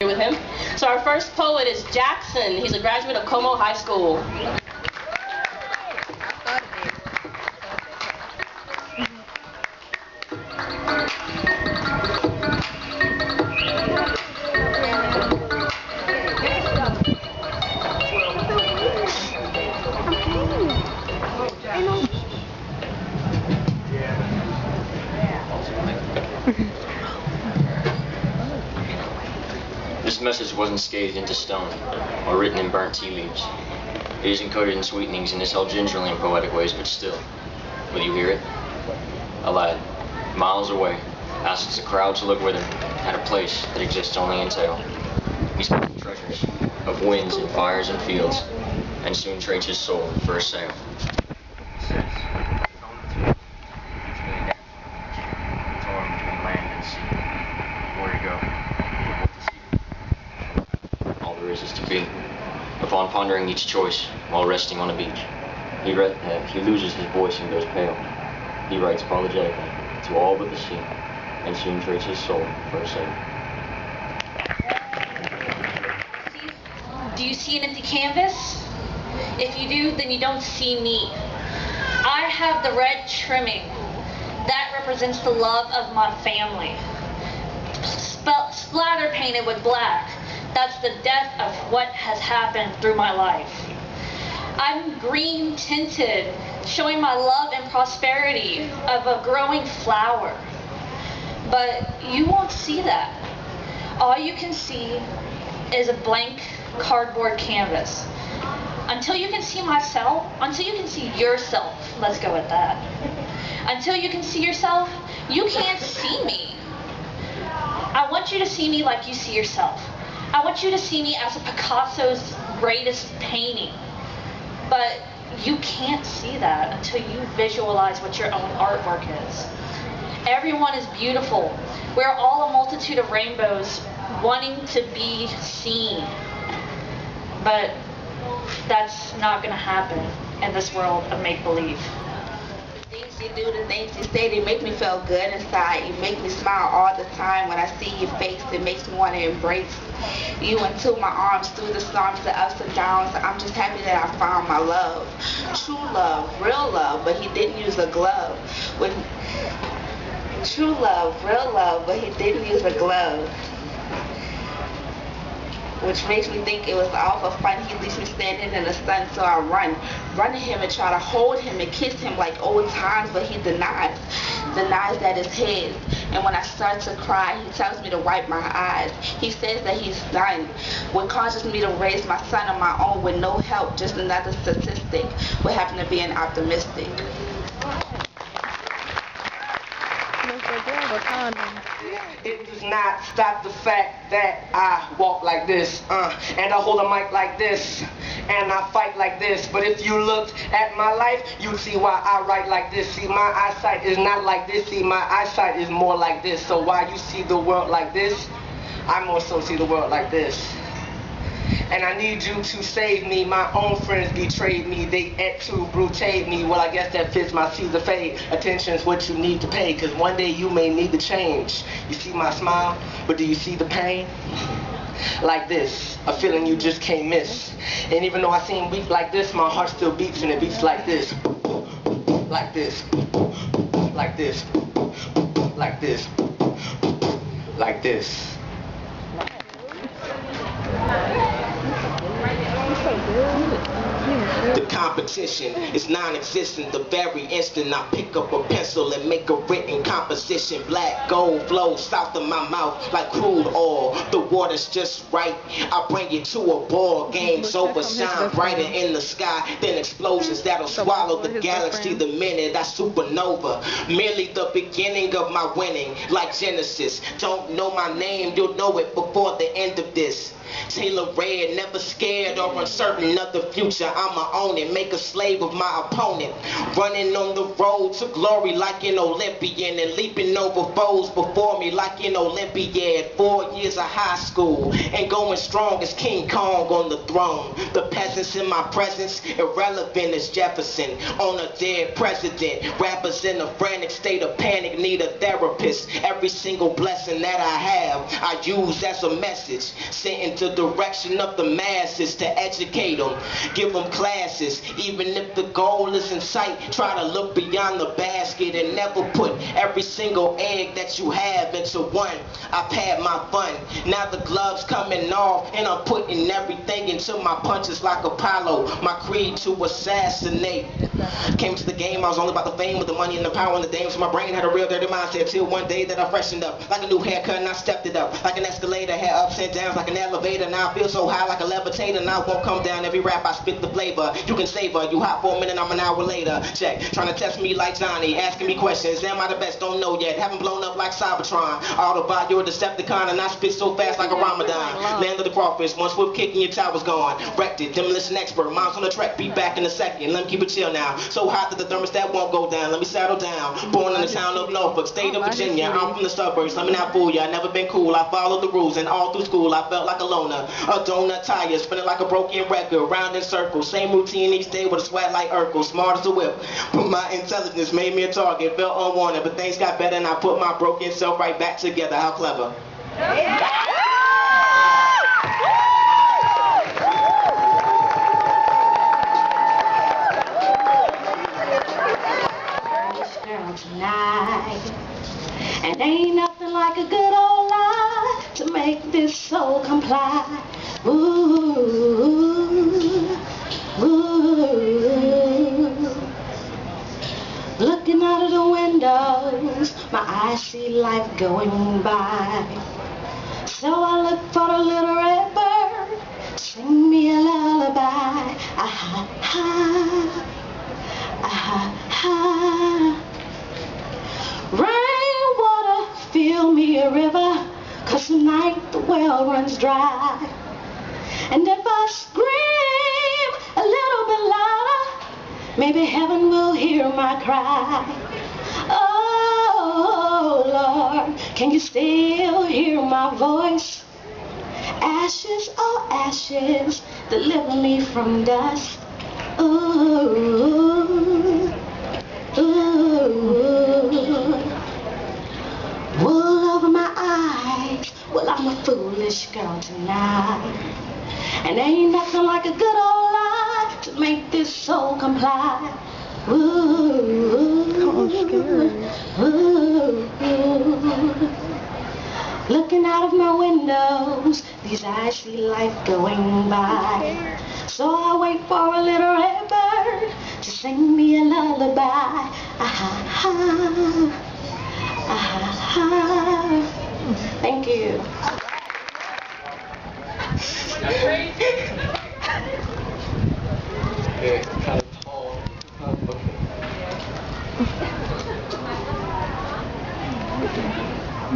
With him. So our first poet is Jackson. He's a graduate of Como High School. This message wasn't scathed into stone or written in burnt tea leaves. It is encoded in sweetenings and is held gingerly in poetic ways, but still, will you hear it? A lad, miles away, asks a crowd to look with him at a place that exists only in tale. He speaks of treasures, of winds and fires and fields, and soon trades his soul for a sail. He says, torn between land and sea. Where to go? All there is to be. Upon pondering each choice while resting on a beach, he loses his voice and goes pale. He writes apologetically to all but the sea, and soon trades his soul for a sail. Do you see an empty canvas? If you do, then you don't see me. I have the red trimming. That represents the love of my family. Splatter painted with black. That's the death of what has happened through my life. I'm green tinted, showing my love and prosperity of a growing flower. But you won't see that. All you can see is a blank cardboard canvas. Until you can see myself, until you can see yourself, let's go with that. Until you can see yourself, you can't see me. I want you to see me like you see yourself. I want you to see me as a Picasso's greatest painting. But you can't see that until you visualize what your own artwork is. Everyone is beautiful. We're all a multitude of rainbows wanting to be seen. But that's not going to happen in this world of make-believe. Things you do, the things you say, they make me feel good inside. You make me smile all the time. When I see your face, it makes me want to embrace you into my arms through the storms, the ups and downs. I'm just happy that I found my love. True love, real love, but he didn't use a glove. True love, real love, but he didn't use a glove. Which makes me think it was all for fun. He leaves me standing in the sun, so I run to him and try to hold him and kiss him like old times, but he denies that it's his. And when I start to cry, he tells me to wipe my eyes. He says that he's done. What causes me to raise my son on my own with no help, just another statistic. What happened to being optimistic? It does not stop the fact that I walk like this, and I hold a mic like this, and I fight like this. But if you looked at my life, you'd see why I write like this. See, my eyesight is not like this. See, my eyesight is more like this. So why you see the world like this, I more so see the world like this. And I need you to save me. My own friends betrayed me. They et tu brute me. Well, I guess that fits my Caesar fade. Attention's what you need to pay, cause one day you may need to change. You see my smile, but do you see the pain? Like this, a feeling you just can't miss. And even though I seem weak like this, my heart still beats, and it beats like this. Like this. Like this. Like this. Like this. The competition is non-existent. The very instant I pick up a pencil and make a written composition. Black gold flows south of my mouth like crude oil. The water's just right. I bring it to a ball. Game's over. Shine brighter in the sky than explosions that'll swallow the galaxy the minute I supernova. Merely the beginning of my winning, like Genesis. Don't know my name, you'll know it before the end of this. Taylor red, never scared or uncertain of the future. I'ma own it, make a slave of my opponent. Running on the road to glory like an Olympian, and leaping over foes before me like an Olympiad. 4 years of high school and going strong as King Kong on the throne. The peasants in my presence, irrelevant as Jefferson on a dead president. Rappers in a frantic state of panic need a therapist. Every single blessing that I have, I use as a message, sent into direction of the masses to educate them, give them classes. Even if the goal is in sight, try to look beyond the basket and never put every single egg that you have into one. I've had my fun, now the gloves coming off and I'm putting everything into my punches like Apollo. My creed to assassinate. Came to the game, I was all about the fame with the money and the power and the dames. My brain had a real dirty mindset till one day that I freshened up. Like a new haircut and I stepped it up. Like an escalator, had ups and downs like an elevator. Now I feel so high like a levitator. Now I won't come down every rap I spit the flavor. You can savor, you hot for a minute, I'm an hour later. Check, trying to test me like Johnny, asking me questions. Am I the best? Don't know yet. Haven't blown up like Cybertron. Autobot, you're a Decepticon and I spit so fast like a Ramadan. Land of the crawfish, one swift kick and your tower's gone. Wrecked it, demolition expert, mom's on the track, be back in a second. Let me keep it chill now. So hot that the thermostat won't go down. Let me settle down. Born in the town of Norfolk, state of Virginia. I'm from the suburbs. Let me not fool ya. I never been cool. I followed the rules, and all through school I felt like a loner. A donut tire, spinning like a broken record, round in circles. Same routine each day with a sweat like Urkel. Smart as a whip, but my intelligence made me a target. Felt unwanted, but things got better, and I put my broken self right back together. How clever. Tonight, and ain't nothing like a good old lie to make this soul comply. Ooh, ooh. Looking out of the windows, my eyes see life going by. So I look for the little red bird, sing me a lullaby. Ah ha, ah ha. Rainwater, fill me a river, 'cause tonight the well runs dry. And if I scream a little bit louder, maybe heaven will hear my cry. Oh Lord, can you still hear my voice? Ashes, oh ashes, deliver me from dust. Ooh, ooh. Wool over my eyes, well I'm a foolish girl tonight. And ain't nothing like a good old lie to make this soul comply. Ooh, ooh, ooh. Looking out of my windows, these eyes see life going by. So I wait for a little red bird to sing me a lullaby. Ah ha, ah ha. Thank you.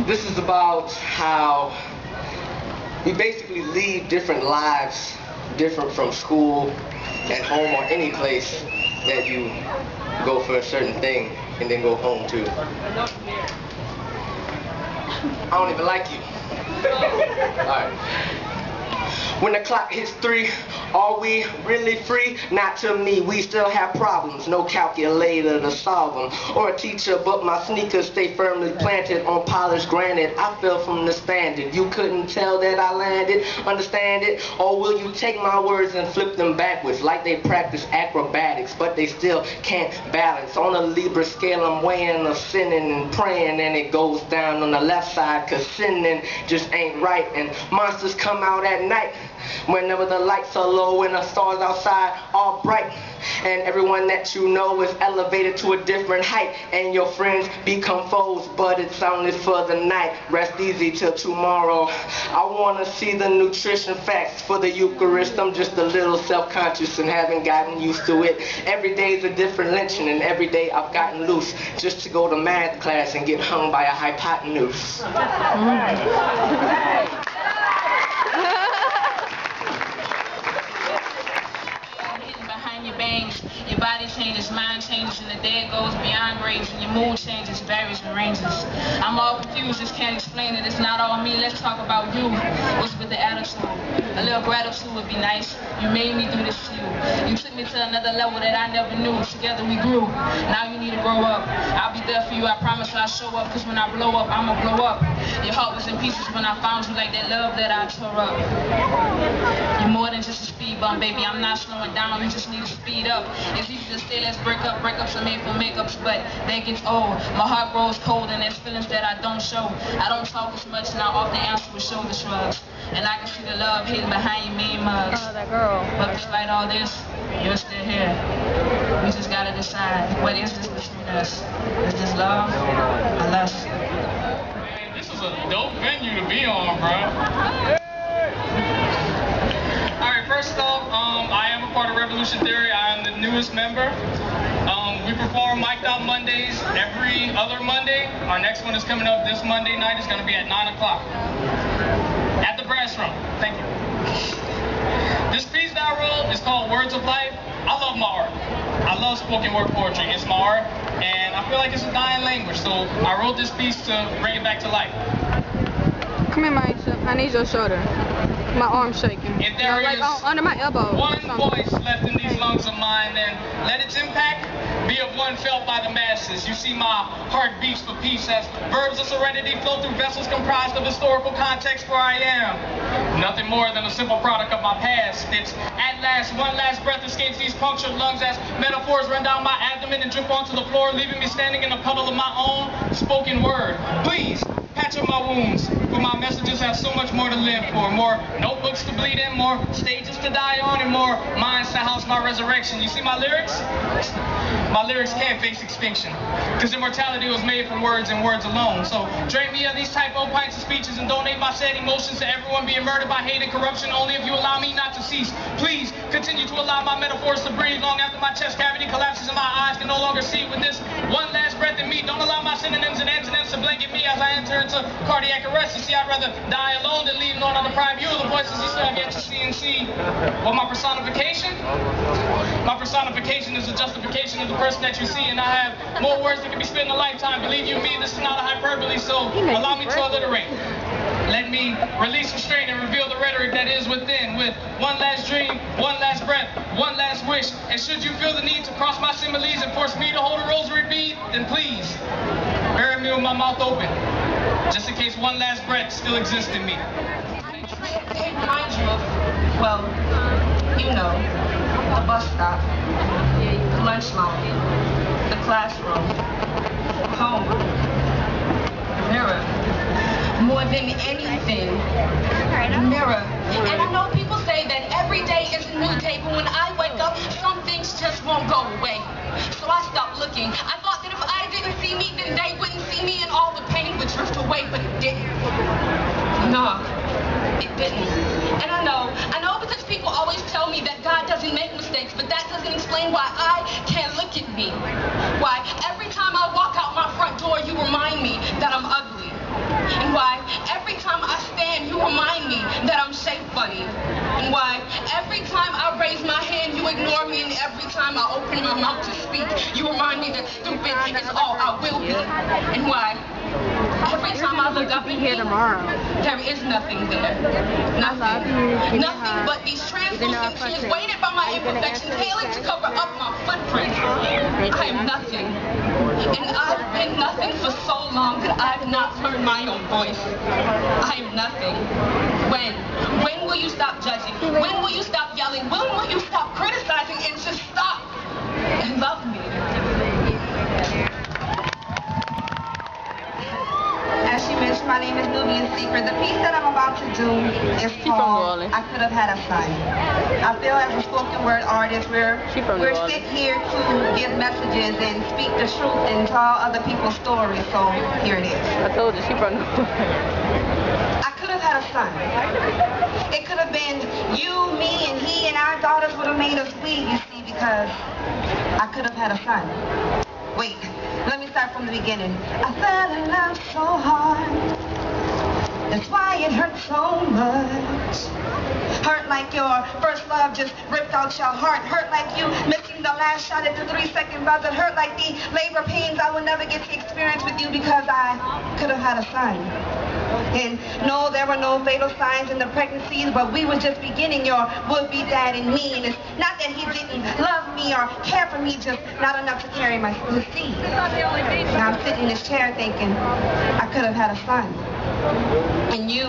This is about how we basically lead different lives, different from school, at home, or any place that you go for a certain thing and then go home to. I don't even like you. Alright. When the clock hits 3, are we really free? Not to me, we still have problems. No calculator to solve them. Or a teacher, but my sneakers stay firmly planted on polished granite. I fell from the standard. You couldn't tell that I landed, understand it? Or will you take my words and flip them backwards like they practice acrobatics, but they still can't balance? On a Libra scale, I'm weighing a sinning and praying, and it goes down on the left side, 'cause sinning just ain't right. And monsters come out at night whenever the lights are low and the stars outside are bright, and everyone that you know is elevated to a different height, and your friends become foes, but it's only for the night. Rest easy till tomorrow. I want to see the nutrition facts for the Eucharist. I'm just a little self-conscious and haven't gotten used to it. Every day's a different lynching, and every day I've gotten loose just to go to math class and get hung by a hypotenuse. There it goes beyond grades and your mood changes, varies and ranges. I'm all confused, just can't explain it. It's not all me. Let's talk about you. What's with the attitude? A little gratitude would be nice. You made me do this to you. You took me to another level that I never knew. Together we grew. Now you need to grow up. I'll be there for you. I promise I'll show up. Cause when I blow up, I'ma blow up. Your heart was in pieces when I found you, like that love that I tore up. You're more than just a speed bump, baby. I'm not slowing down. You just need to speed up. It's easy to say let's break up. Breakups are made for makeups, but that gets old. My heart grows cold and there's feelings that I don't show. I don't talk as much and I often answer with shoulder shrugs. And I can see the love hidden behind your mean mugs. Oh, that girl. But despite all this, you're still here. We just gotta decide, what is this between us? Is this love or lust? Man, this is a dope venue to be on, bro. Alright, first off, I am a part of Revolution Theory. I am the newest member. We perform Mic'd Out Mondays every other Monday. Our next one is coming up this Monday night. It's going to be at 9 o'clock at the Brass Room. Thank you. This piece that I wrote is called Words of Life. I love my art. I love spoken word poetry. It's my art, and I feel like it's a dying language, so I wrote this piece to bring it back to life. Come here, Maisha. I need your shoulder. My arm's shaking. If there like is under my elbow. one voice left in these lungs of mine, then let its impact be of one felt by the masses. You see, my heart beats for peace as verbs of serenity flow through vessels comprised of historical context, for I am nothing more than a simple product of my past. It's at last, one last breath escapes these punctured lungs as metaphors run down my abdomen and drip onto the floor, leaving me standing in a puddle of my own spoken word. Please, patch up my wounds, for my messages have so much more to live for. More notebooks to bleed in, more stages to die on, and more minds to house my resurrection. You see my lyrics? My lyrics can't face extinction, because immortality was made from words and words alone. So drain me of these typo pints of speeches and donate my sad emotions to everyone being murdered by hate and corruption, only if you allow me not to cease. Please continue to allow my metaphors to breathe long after my chest cavity collapses and my eyes can no longer see. With this one last breath in me, don't allow my synonyms and antonyms to blanket me as I enter into cardiac arrest. You see, I'd rather die alone than leave no one to deprive you of the voices you still have yet to see and see. Well, my personification? My personification is a justification of the person that you see, and I have more words that can be spent in a lifetime. Believe you me, this is not a hyperbole, so allow me to alliterate. Let me release restraint and reveal the rhetoric that is within, with one last dream, one last breath, one last wish. And should you feel the need to cross my similes and force me to hold a rosary bead, then please, bury me with my mouth open, just in case one last breath still exists in me. They remind you of, well, you know, the bus stop, the lunch line, the classroom, home, the mirror. More than anything, the mirror. And I know people say that every day is a new day, but when I wake up, some things just won't go away. So I stopped looking. I thought that if I didn't see me, then they wouldn't see me and all the pain would drift away, but it didn't. No, it didn't. And I know because people always tell me that God doesn't make mistakes, but that doesn't explain why I can't look at me. Why every time I walk out my front door, you remind me that I'm ugly. And why every time I stand, you remind me that I'm shaped funny. And why every time I raise my hand, you ignore me, and every time I open my mouth to speak, you remind me that stupid is all I will be. And why every time I look up at me, there is nothing there. Nothing. Nothing but these translucent tears weighted by my imperfections, failing to cover up my footprint. I am nothing. And I've been nothing for so long that I've not heard my own voice. I am nothing. When will you stop judging? When will you stop yelling? When will you stop criticizing and just stop and love me? As she mentioned, my name is Nubian Secret. The piece that I'm about to do is called I Could Have Had a Son. I feel as a spoken word artist, we're sent here to give messages and speak the truth and tell other people's stories, so here it is. I told you, she from New York. I could have had a son. It could have been you, me, and he, and our daughters would have made us we, you see, because I could have had a son. Wait, let me start from the beginning. I fell in love so hard. That's why it hurts so much. Hurt like your first love just ripped out your heart. Hurt like you missing the last shot at the 3-second buzzer. Hurt like the labor pains I will never get to experience with you because I could have had a son. And no, there were no fatal signs in the pregnancies, but we were just beginning, your would-be dad and me. And it's not that he didn't love me or care for me, just not enough to carry my seed. Now I'm sitting in this chair thinking I could have had a son. And you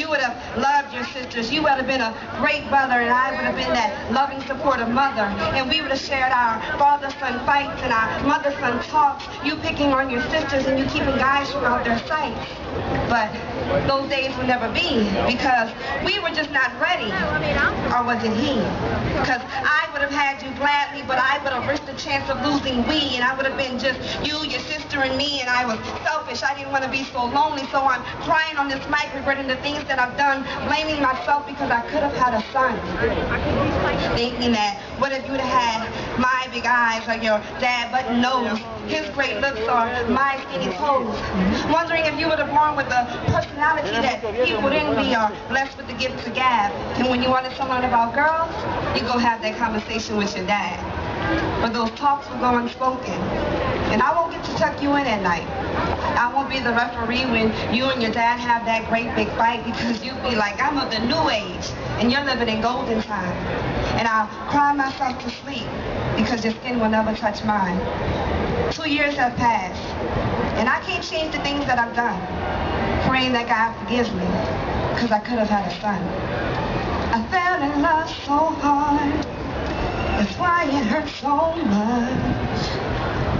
would have loved your sisters. You would have been a great brother, and I would have been that loving, supportive mother. And we would have shared our father-son fights and our mother-son talks. You picking on your sisters and you keeping guys from out their sight. But those days will never be because we were just not ready. Or was it he? Because I would have had you gladly, but I would have risked the chance of losing we, and I would have been just you, your sister, and me, and I was selfish. I didn't want to be so lonely, so I'm crying on this mic, regretting the things that I've done, blaming myself because I could have had a son. Thinking that, what if you'd have had my big eyes or your dad button nose, his great looks or my skinny toes. Wondering if you would have born with a personality that people envy or blessed with the gift to gab. And when you wanted to learn about girls, you go have that conversation with your dad. But those talks will go unspoken. And I won't get to tuck you in at night. I won't be the referee when you and your dad have that great big fight because you'll be like, I'm of the new age and you're living in golden time. And I'll cry myself to sleep because your skin will never touch mine. 2 years have passed and I can't change the things that I've done. Praying that God forgives me because I could have had a son. I fell in love so hard. That's why it hurts so much.